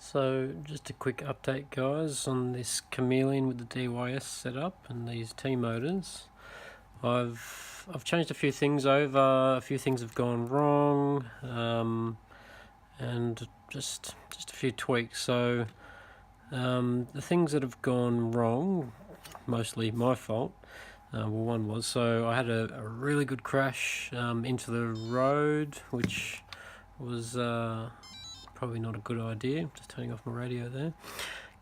So just a quick update guys on this Chameleon with the DYS setup and these T motors. I've changed a few things over, a few things have gone wrong, and just a few tweaks. So the things that have gone wrong, mostly my fault. One was, so I had a really good crash into the road, which was probably not a good idea. Just turning off my radio there.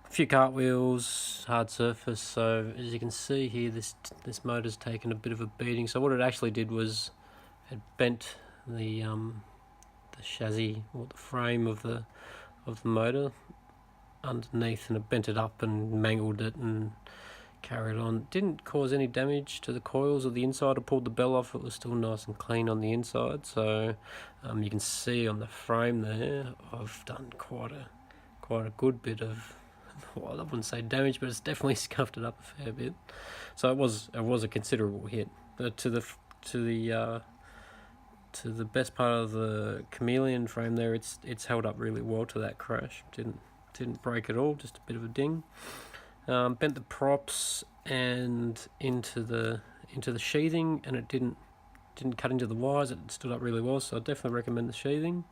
A few cartwheels, hard surface. So as you can see here, this motor's taken a bit of a beating. So what it actually did was it bent the chassis or the frame of the motor underneath, and it bent it up and mangled it and carried on. Didn't cause any damage to the coils or the inside. I pulled the bell off, it was still nice and clean on the inside. So you can see on the frame there, I've done quite a good bit of, well, I wouldn't say damage, but it's definitely scuffed it up a fair bit. So it was a considerable hit. But to the best part of the Chameleon frame there, it's held up really well to that crash. Didn't break at all, just a bit of a ding. Bent the props and into the sheathing, and it didn't cut into the wires. It stood up really well, so I definitely recommend the sheathing.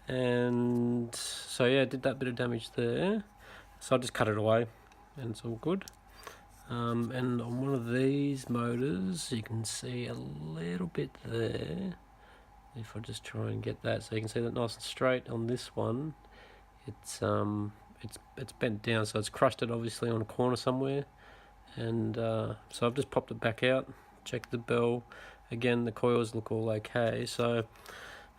And so yeah, did that bit of damage there. So I just cut it away, and it's all good. And on one of these motors, you can see a little bit there. If I just try and get that, so you can see that nice and straight on this one. It's bent down, so it's crushed it obviously on a corner somewhere, and so I've just popped it back out, checked the bell. Again, the coils look all okay. So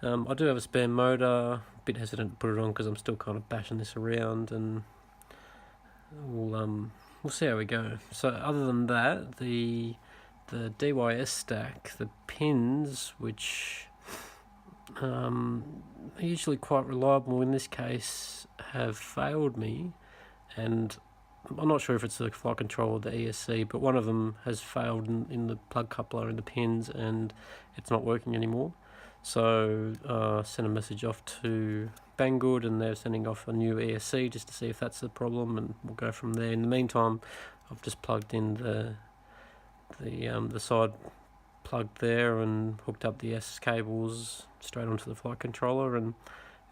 I do have a spare motor. A bit hesitant to put it on because I'm still kind of bashing this around, and we'll see how we go. So other than that, the DYS stack, the pins, which are usually quite reliable, in this case have failed me, and I'm not sure if it's the flight control or the ESC, but one of them has failed in the plug coupler and the pins, and it's not working anymore. So sent a message off to Banggood, and they're sending off a new ESC just to see if that's the problem, and we'll go from there. In the meantime, I've just plugged in the side plug there and hooked up the S cables straight onto the flight controller, and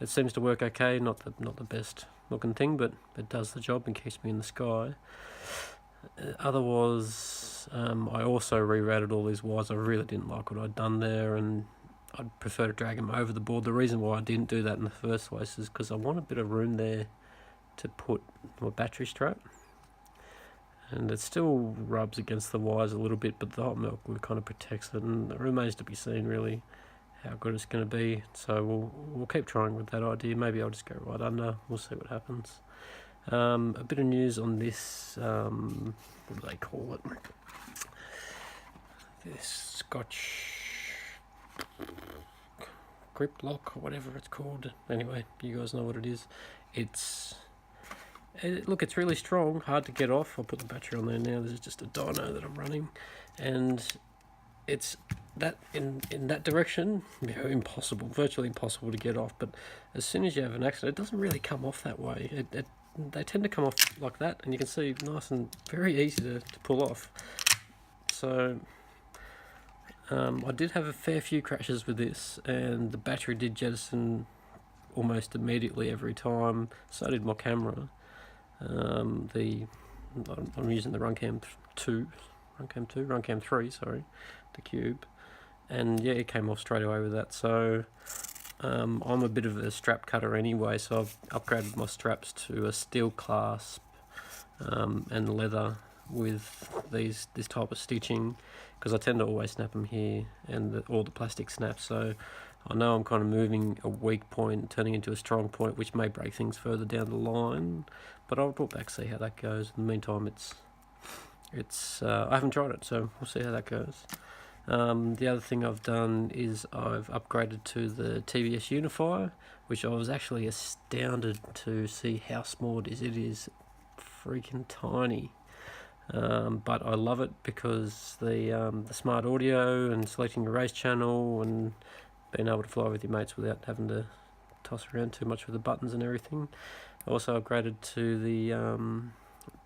it seems to work okay. Not the best looking thing, but it does the job and keeps me in the sky. Otherwise, I also rerouted all these wires. I really didn't like what I'd done there, and I'd prefer to drag them over the board. The reason why I didn't do that in the first place is because I want a bit of room there to put my battery strap, and it still rubs against the wires a little bit, but the hot milk glue kind of protects it, and it remains to be seen really how good it's going to be. So we'll keep trying with that idea. Maybe I'll just go right under. We'll see what happens. A bit of news on this, what do they call it? This Scotch grip lock or whatever it's called. Anyway, you guys know what it is. Look, it's really strong, hard to get off. I'll put the battery on there now. This is just a dyno that I'm running, and it's that in that direction, impossible, virtually impossible to get off. But as soon as you have an accident, it doesn't really come off that way. They tend to come off like that, and you can see nice and very easy to pull off. So I did have a fair few crashes with this, and the battery did jettison almost immediately every time. So did my camera. I'm using the Runcam 3, sorry, the Cube, and yeah, it came off straight away with that. So I'm a bit of a strap cutter anyway, so I've upgraded my straps to a steel clasp and leather with this type of stitching, because I tend to always snap them here, and all the plastic snaps. So I know I'm kind of moving a weak point, turning into a strong point, which may break things further down the line, but I'll talk back, see how that goes. In the meantime, I haven't tried it, so we'll see how that goes. The other thing I've done is I've upgraded to the TBS Unifier, which I was actually astounded to see how small it is. It is freaking tiny. But I love it because the smart audio and selecting your race channel and being able to fly with your mates without having to toss around too much with the buttons and everything. I also upgraded to the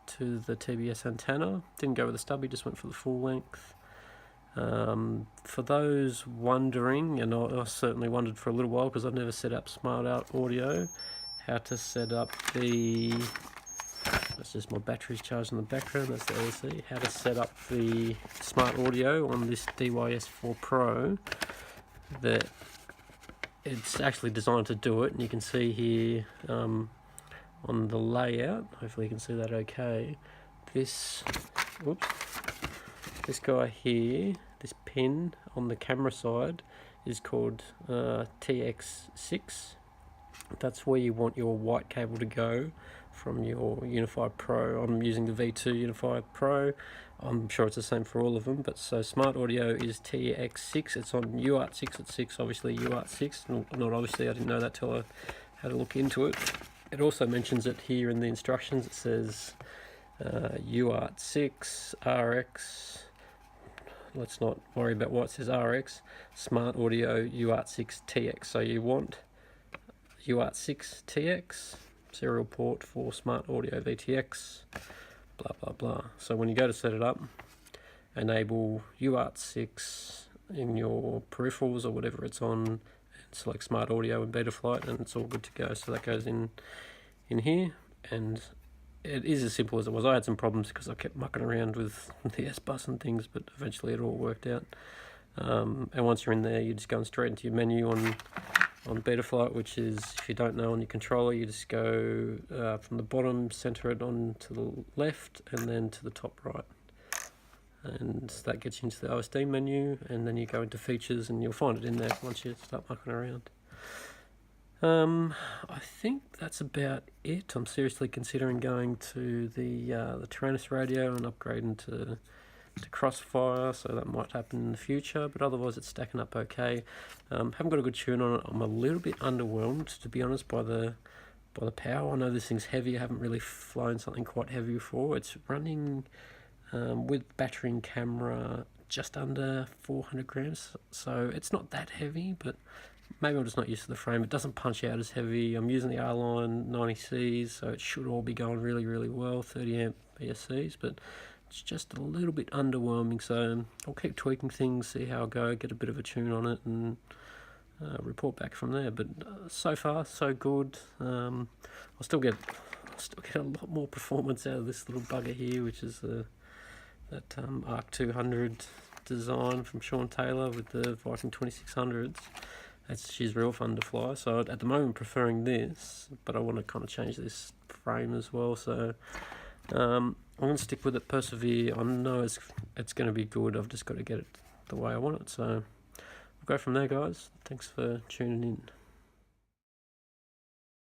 TBS antenna. Didn't go with the stubby, just went for the full length. For those wondering, and I certainly wondered for a little while because I've never set up smart out audio, how to set up the, that's just my batteries charged in the background, that's the LC, how to set up the smart audio on this DYS4 Pro. That it's actually designed to do it, and you can see here on the layout, hopefully you can see that okay, this guy here, this pin on the camera side is called TX6. That's where you want your white cable to go from your Unify Pro. I'm using the V2 Unify Pro. I'm sure it's the same for all of them, but so Smart Audio is TX6. It's on UART 6 at 6, obviously UART 6. Not obviously, I didn't know that till I had a look into it. It also mentions it here in the instructions. It says UART 6, RX. Let's not worry about what it says RX. Smart Audio UART 6 TX. So you want UART 6 TX, serial port for Smart Audio VTX, blah blah blah. So when you go to set it up, enable UART 6 in your peripherals or whatever it's on, and select Smart Audio and Betaflight, and it's all good to go. So that goes in here, and it is as simple as it was. I had some problems because I kept mucking around with the S-Bus and things, but eventually it all worked out. And once you're in there, you're just going straight into your menu on Betaflight, which is, if you don't know, on your controller, you just go from the bottom, center it on to the left, and then to the top right. And that gets you into the OSD menu, and then you go into features, and you'll find it in there once you start mucking around. I think that's about it. I'm seriously considering going to the Tyrannus radio and upgrading to Crossfire, so that might happen in the future, but otherwise it's stacking up okay. Haven't got a good tune on it. I'm a little bit underwhelmed, to be honest, by the power. I know this thing's heavy. I haven't really flown something quite heavy before. It's running with battery and camera just under 400 grams, so it's not that heavy, but maybe I'm just not used to the frame. It doesn't punch out as heavy. I'm using the R-Line 90Cs, so it should all be going really, really well, 30 amp PSCs, but it's just a little bit underwhelming, so I'll keep tweaking things, see how I go, get a bit of a tune on it, and report back from there. But so far, so good. I'll still get a lot more performance out of this little bugger here, which is that Arc 200 design from Sean Taylor with the Viking 2600s. She's real fun to fly. So at the moment, preferring this, but I want to kind of change this frame as well. So I'm going to stick with it, persevere. I know it's going to be good. I've just got to get it the way I want it. So we'll go from there, guys. Thanks for tuning in.